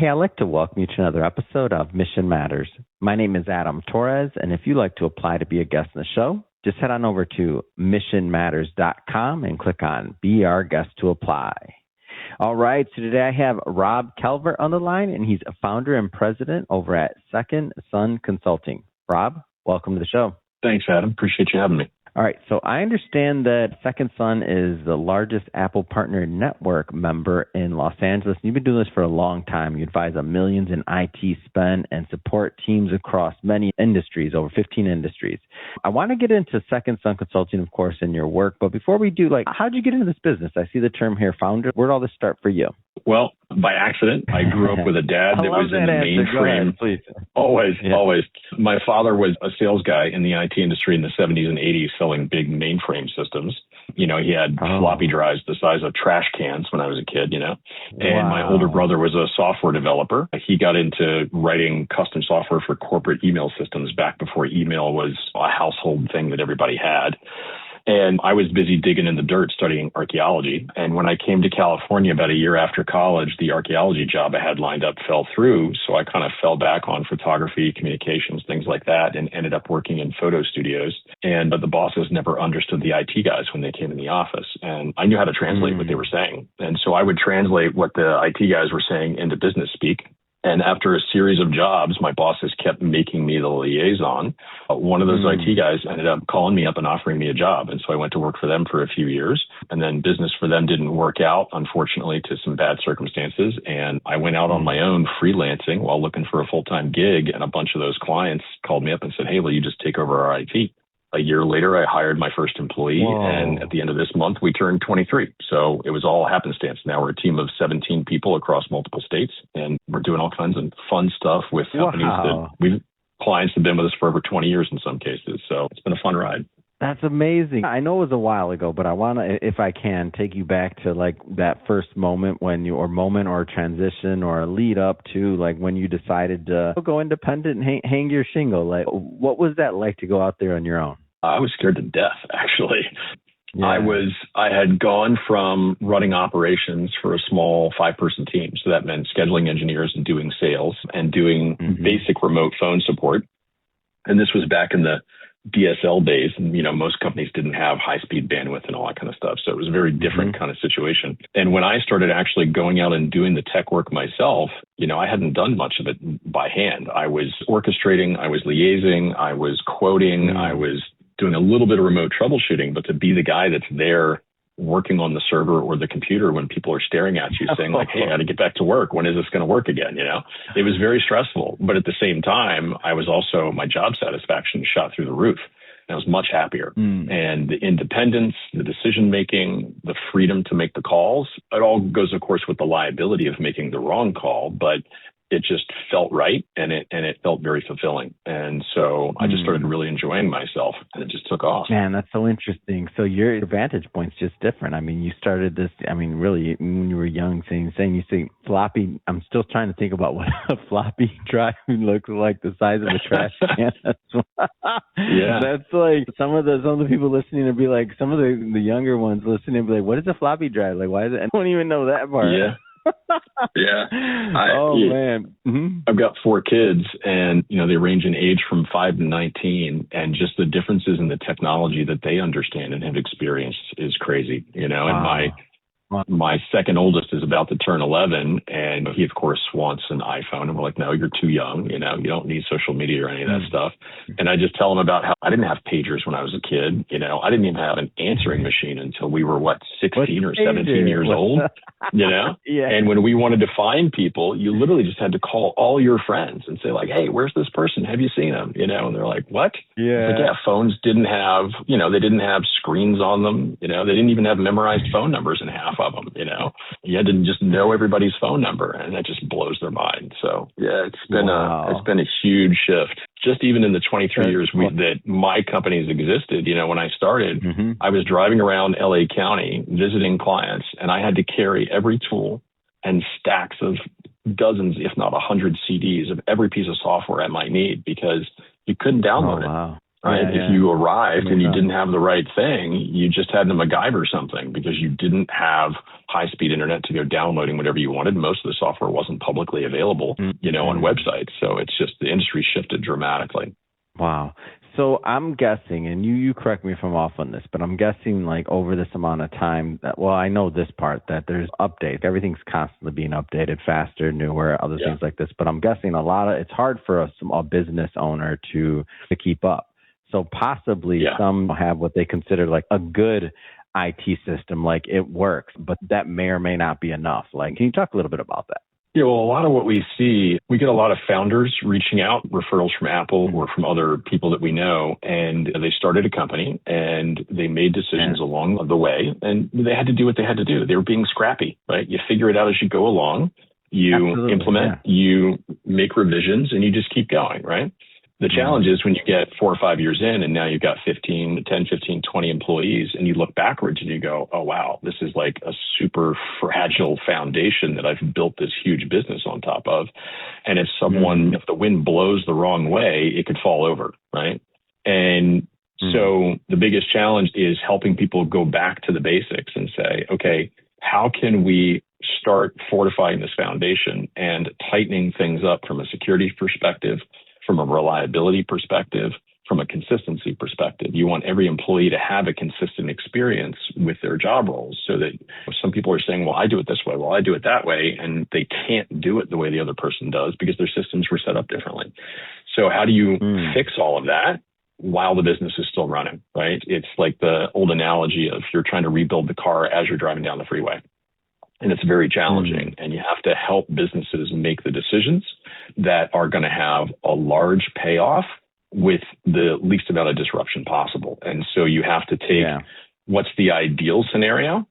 Hey, I'd like to welcome you to another episode of Mission Matters. My name is Adam Torres, and if you'd like to apply to be a guest in the show, just head on over to missionmatters.com and click on Be Our Guest to apply. All right, so today I have Rob Calvert on the line, and he's a founder and president over at Second Sun Consulting. Rob, welcome to the show. Thanks, Adam. Appreciate you having me. All right, so I understand that Second Sun is the largest Apple Partner Network member in Los Angeles. You've been doing this for a long time. You advise on millions in IT spend and support teams across many industries, over 15 industries. I want to get into Second Sun Consulting, of course, in your work. But before we do, how'd you get into this business? I see the term here, founder. Where'd all this start for you? Well, by accident. I grew up with a dad that was in the mainframe. Always. My father was a sales guy in the IT industry in the 70s and 80s selling big mainframe systems. You know, he had floppy drives the size of trash cans when I was a kid, And my older brother was a software developer. He got into writing custom software for corporate email systems back before email was a household thing that everybody had. And I was busy digging in the dirt studying archaeology. And when I came to California about a year after college, the archaeology job I had lined up fell through. So I kind of fell back on photography, communications, things like that, and ended up working in photo studios. And the bosses never understood the IT guys when they came in the office. And I knew how to translate what they were saying. And so I would translate what the IT guys were saying into business speak. And after a series of jobs, my bosses kept making me the liaison. One of those IT guys ended up calling me up and offering me a job. And so I went to work for them for a few years. And then business for them didn't work out, unfortunately, to some bad circumstances. And I went out on my own freelancing while looking for a full-time gig. And a bunch of those clients called me up and said, hey, will you just take over our IT? A year later, I hired my first employee, and at the end of this month, we turned 23. So it was all happenstance. Now we're a team of 17 people across multiple states, and we're doing all kinds of fun stuff with companies that clients have been with us for over 20 years in some cases. So it's been a fun ride. That's amazing. I know it was a while ago, but I want to, if I can, take you back to that first moment when you, or moment or transition or a lead up to when you decided to go independent and hang your shingle. What was that like to go out there on your own? I was scared to death, actually. Yeah. I had gone from running operations for a small 5-person team. So that meant scheduling engineers and doing sales and doing basic remote phone support. And this was back in the DSL days, and most companies didn't have high-speed bandwidth and all that kind of stuff. So it was a very different kind of situation. And when I started actually going out and doing the tech work myself, I hadn't done much of it by hand. I was orchestrating, I was liaising, I was quoting, I was doing a little bit of remote troubleshooting, but to be the guy that's there working on the server or the computer when people are staring at you saying hey, I got to get back to work. When is this going to work again? It was very stressful. But at the same time, I was also, my job satisfaction shot through the roof. And I was much happier. And the independence, the decision-making, the freedom to make the calls, it all goes, of course, with the liability of making the wrong call, but it just felt right, and it felt very fulfilling. And so I just started really enjoying myself, and it just took off. Man, that's so interesting. So your vantage point's just different. I mean, you started this, really, when you were young, saying you say floppy. I'm still trying to think about what a floppy drive looks like, the size of a trash can. That's like some of the people listening will be like, some of the younger ones listening will be like, what is a floppy drive? Why is it? I don't even know that part. Yeah. Man. I've got 4 kids, and they range in age from 5 to 19, and just the differences in the technology that they understand and have experienced is crazy. And my second oldest is about to turn 11, and he of course wants an iPhone, and we're like, no, you're too young. You don't need social media or any of that stuff. And I just tell him about how I didn't have pagers when I was a kid. I didn't even have an answering machine until we were 16 or 17 years old. And when we wanted to find people, you literally just had to call all your friends and say hey, where's this person? Have you seen them? And they're like, what? Phones didn't have, they didn't have screens on them. They didn't even have memorized phone numbers in half of them. You had to just know everybody's phone number, and that just blows their mind. So it's been a huge shift. Just even in the 23 years that my company's existed, when I started, I was driving around LA County visiting clients, and I had to carry every tool and stacks of dozens, if not 100 CDs of every piece of software I might need, because you couldn't download it. right? If you arrived and you didn't have the right thing, you just had to MacGyver something because you didn't have high-speed internet to go downloading whatever you wanted. Most of the software wasn't publicly available, on websites. So it's just the industry shifted dramatically. Wow. So I'm guessing, and you correct me if I'm off on this, but I'm guessing like over this amount of time that, well, I know this part, that there's updates. Everything's constantly being updated, faster, newer, other things like this. But I'm guessing it's hard for a business owner to keep up. So possibly some have what they consider like a good IT system, like it works, but that may or may not be enough. Like, can you talk a little bit about that? Yeah, well, a lot of what we see, we get a lot of founders reaching out, referrals from Apple or from other people that we know, and they started a company and they made decisions along the way, and they had to do what they had to do. They were being scrappy, right? You figure it out as you go along, you implement, you make revisions, and you just keep going, right? The challenge is when you get 4 or 5 years in and now you've got 10, 15, 20 employees and you look backwards and you go, oh, wow, this is like a super fragile foundation that I've built this huge business on top of. And if if the wind blows the wrong way, it could fall over, right? And so the biggest challenge is helping people go back to the basics and say, okay, how can we start fortifying this foundation and tightening things up from a security perspective, from a reliability perspective, from a consistency perspective? You want every employee to have a consistent experience with their job roles so that some people are saying, well, I do it this way, well, I do it that way, and they can't do it the way the other person does because their systems were set up differently. So how do you fix all of that while the business is still running, right? It's like the old analogy of you're trying to rebuild the car as you're driving down the freeway. And it's very challenging. And you have to help businesses make the decisions that are going to have a large payoff with the least amount of disruption possible. And so you have to take what's the ideal scenario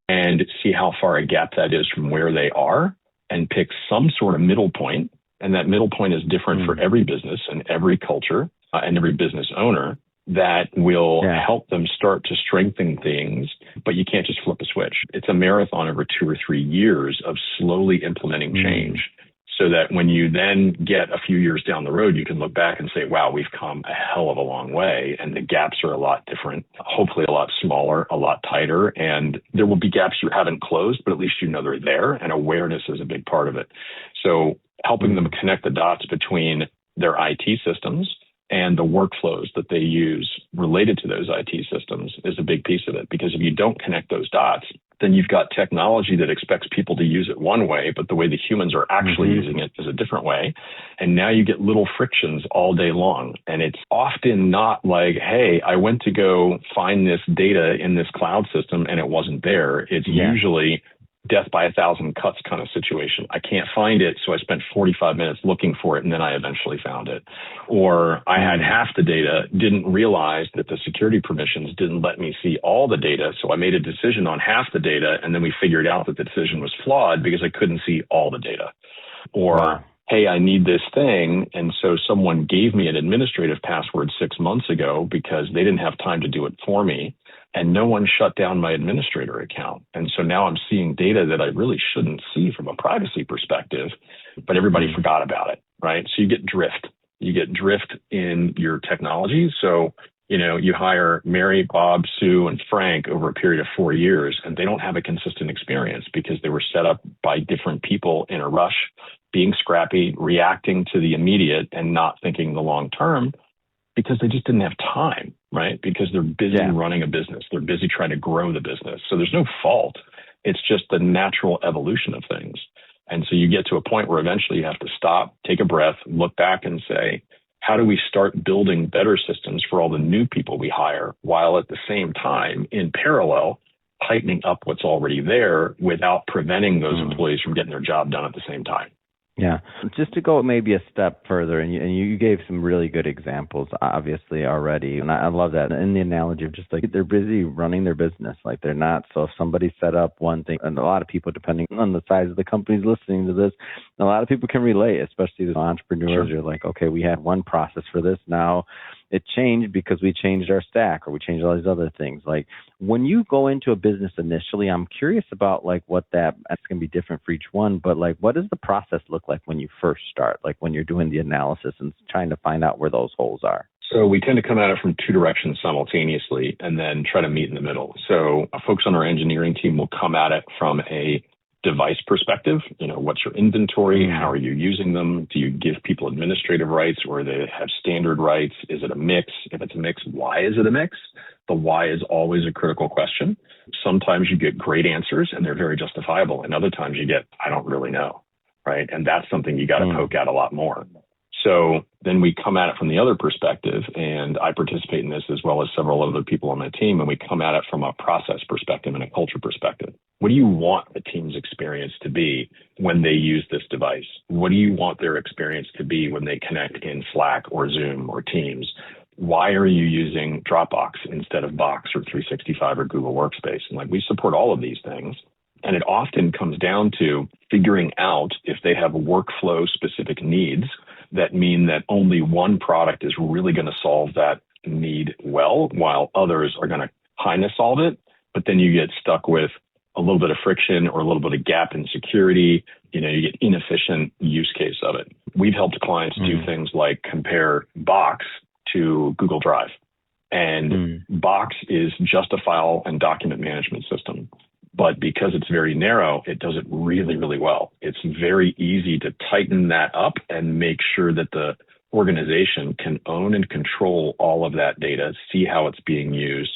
and see how far a gap that is from where they are and pick some sort of middle point. And that middle point is different for every business and every culture and every business owner. That will help them start to strengthen things, but you can't just flip a switch. It's a marathon over 2 or 3 years of slowly implementing change so that when you then get a few years down the road, you can look back and say, wow, we've come a hell of a long way. And the gaps are a lot different, hopefully a lot smaller, a lot tighter. And there will be gaps you haven't closed, but at least you know they're there. And awareness is a big part of it. So helping them connect the dots between their IT systems and the workflows that they use related to those IT systems is a big piece of it. Because if you don't connect those dots, then you've got technology that expects people to use it one way, but the way the humans are actually using it is a different way. And now you get little frictions all day long. And it's often not like, hey, I went to go find this data in this cloud system and it wasn't there. It's usually death by 1,000 cuts kind of situation. I can't find it, so I spent 45 minutes looking for it, and then I eventually found it. Or I had half the data, didn't realize that the security permissions didn't let me see all the data, so I made a decision on half the data, and then we figured out that the decision was flawed because I couldn't see all the data. Or, hey, I need this thing, and so someone gave me an administrative password 6 months ago because they didn't have time to do it for me. And no one shut down my administrator account. And so now I'm seeing data that I really shouldn't see from a privacy perspective, but everybody forgot about it, right? So you get drift. You get drift in your technology. So, you hire Mary, Bob, Sue, and Frank over a period of 4 years, and they don't have a consistent experience because they were set up by different people in a rush, being scrappy, reacting to the immediate and not thinking the long term because they just didn't have time. Right? Because they're busy running a business. They're busy trying to grow the business. So there's no fault. It's just the natural evolution of things. And so you get to a point where eventually you have to stop, take a breath, look back and say, how do we start building better systems for all the new people we hire while at the same time, in parallel, tightening up what's already there without preventing those employees from getting their job done at the same time? Yeah. Just to go maybe a step further, and you gave some really good examples, obviously, already. And I love that. And the analogy of just like they're busy running their business, like they're not. So if somebody set up one thing, and a lot of people, depending on the size of the companies listening to this, a lot of people can relate, especially the entrepreneurs. You're like, okay, we had one process for this. Now it changed because we changed our stack or we changed all these other things. Like when you go into a business initially, I'm curious about like what that's going to be different for each one, but like what does the process look like when you first start, like when you're doing the analysis and trying to find out where those holes are? So we tend to come at it from two directions simultaneously and then try to meet in the middle. So folks on our engineering team will come at it from a device perspective. What's your inventory? How are you using them? Do you give people administrative rights or do they have standard rights? Is it a mix? If it's a mix, why is it a mix? The why is always a critical question. Sometimes you get great answers and they're very justifiable. And other times you get, I don't really know, right? And that's something you got to poke at a lot more. So then we come at it from the other perspective, and I participate in this as well as several other people on my team, and we come at it from a process perspective and a culture perspective. What do you want the team's experience to be when they use this device? What do you want their experience to be when they connect in Slack or Zoom or Teams? Why are you using Dropbox instead of Box or 365 or Google Workspace? And we support all of these things. And it often comes down to figuring out if they have workflow specific needs that mean that only one product is really going to solve that need well, while others are going to kind of solve it. But then you get stuck with a little bit of friction or a little bit of gap in security. You get inefficient use case of it. We've helped clients do things like compare Box to Google Drive. And Box is just a file and document management system. But because it's very narrow, it does it really, really well. It's very easy to tighten that up and make sure that the organization can own and control all of that data, see how it's being used,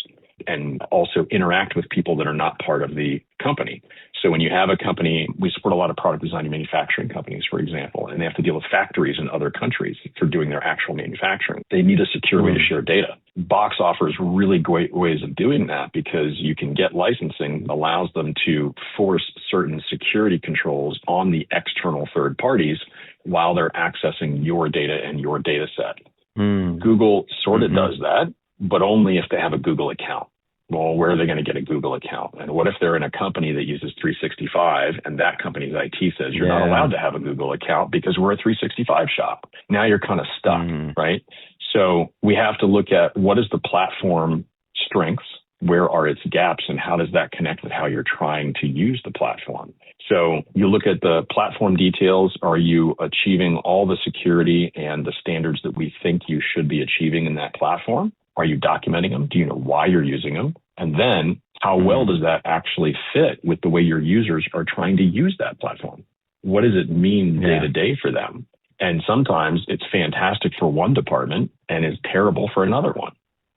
and also interact with people that are not part of the company. So when you have a company, we support a lot of product design and manufacturing companies, for example, and they have to deal with factories in other countries for doing their actual manufacturing. They need a secure way to share data. Box offers really great ways of doing that because you can get licensing that allows them to force certain security controls on the external third parties while they're accessing your data and your data set. Google sort of does that, but only if they have a Google account. Well, where are they going to get a Google account? And what if they're in a company that uses 365 and that company's IT says you're not allowed to have a Google account because we're a 365 shop? Now you're kind of stuck, right? So we have to look at what is the platform strengths, where are its gaps, and how does that connect with how you're trying to use the platform? So you look at the platform details. Are you achieving all the security and the standards that we think you should be achieving in that platform? Are you documenting them? Do you know why you're using them? And then how well does that actually fit with the way your users are trying to use that platform? What does it mean day to day for them? And sometimes it's fantastic for one department and is terrible for another one.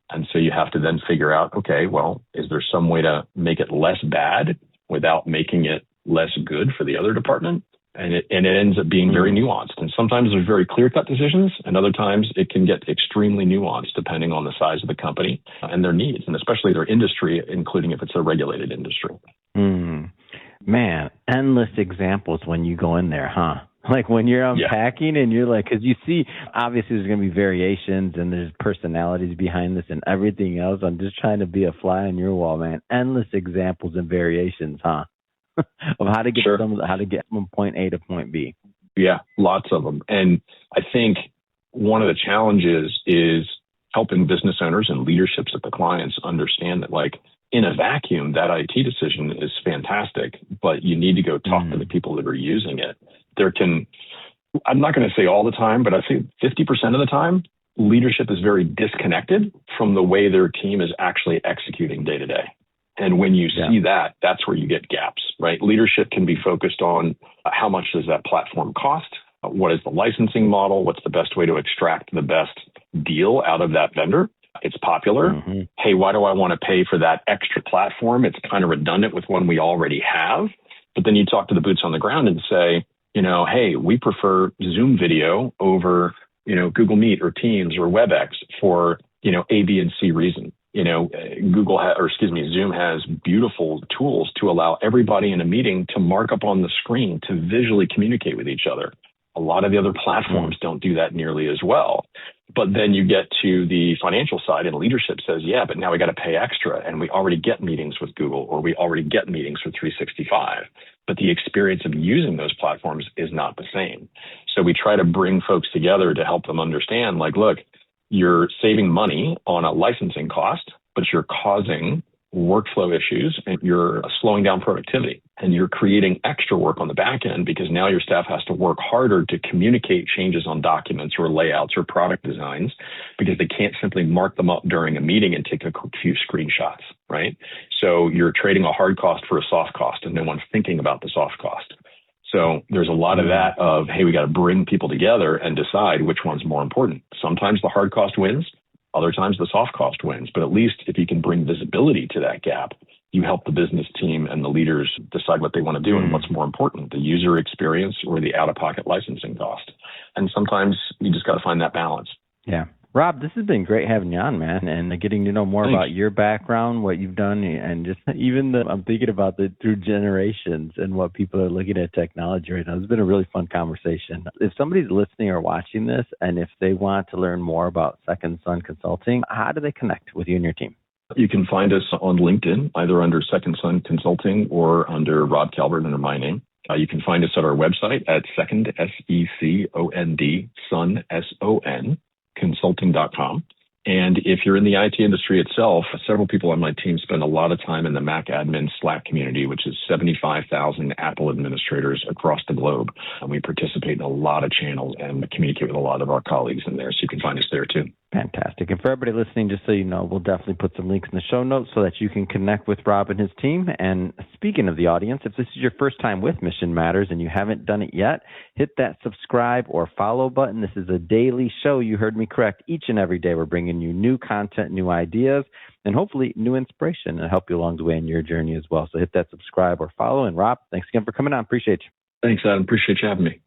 And so you have to then figure out, okay, well, is there some way to make it less bad without making it less good for the other department? And it ends up being very nuanced. And sometimes there's very clear-cut decisions, and other times it can get extremely nuanced depending on the size of the company and their needs, and especially their industry, including if it's a regulated industry. Man, endless examples when you go in there, huh? Like when you're unpacking and you're like, because you see, obviously there's going to be variations and there's personalities behind this and everything else. I'm just trying to be a fly on your wall, man. Endless examples and variations, huh? Of how to get from point A to point B. Yeah, lots of them. And I think one of the challenges is helping business owners and leaderships at the clients understand that, like, in a vacuum, that IT decision is fantastic, but you need to go talk to the people that are using it. I'm not going to say all the time, but I think 50% of the time, leadership is very disconnected from the way their team is actually executing day to day. And when you see that, that's where you get gaps, right? Leadership can be focused on how much does that platform cost? What is the licensing model? What's the best way to extract the best deal out of that vendor? It's popular. Hey, why do I want to pay for that extra platform? It's kind of redundant with one we already have. But then you talk to the boots on the ground and say, hey, we prefer Zoom video over, Google Meet or Teams or WebEx for, A, B, and C reason. Zoom has beautiful tools to allow everybody in a meeting to mark up on the screen to visually communicate with each other. A lot of the other platforms don't do that nearly as well. But then you get to the financial side and leadership says, yeah, but now we got to pay extra. And we already get meetings with Google or we already get meetings with 365. But the experience of using those platforms is not the same. So we try to bring folks together to help them understand, like, look, you're saving money on a licensing cost, but you're causing workflow issues and you're slowing down productivity. And you're creating extra work on the back end because now your staff has to work harder to communicate changes on documents or layouts or product designs because they can't simply mark them up during a meeting and take a few screenshots, right? So you're trading a hard cost for a soft cost, and no one's thinking about the soft cost. So there's a lot of that of, hey, we got to bring people together and decide which one's more important. Sometimes the hard cost wins. Other times the soft cost wins. But at least if you can bring visibility to that gap, you help the business team and the leaders decide what they want to do and what's more important, the user experience or the out-of-pocket licensing cost. And sometimes you just got to find that balance. Yeah. Rob, this has been great having you on, man, and getting to know more about your background, what you've done, and just even I'm thinking about through generations and what people are looking at technology right now. It's been a really fun conversation. If somebody's listening or watching this, and if they want to learn more about Second Son Consulting, how do they connect with you and your team? You can find us on LinkedIn, either under Second Son Consulting or under Rob Calvert under my name. You can find us at our website at second, SECOND, Son, SON, consulting.com. And if you're in the IT industry itself, several people on my team spend a lot of time in the Mac admin Slack community, which is 75,000 Apple administrators across the globe. And we participate in a lot of channels and communicate with a lot of our colleagues in there. So you can find us there too. Fantastic. And for everybody listening, just so you know, we'll definitely put some links in the show notes so that you can connect with Rob and his team. And speaking of the audience, if this is your first time with Mission Matters and you haven't done it yet, hit that subscribe or follow button. This is a daily show. You heard me correct. Each and every day, we're bringing you new content, new ideas, and hopefully new inspiration and help you along the way in your journey as well. So hit that subscribe or follow. And Rob, thanks again for coming on. Appreciate you. Thanks, Adam. Appreciate you having me.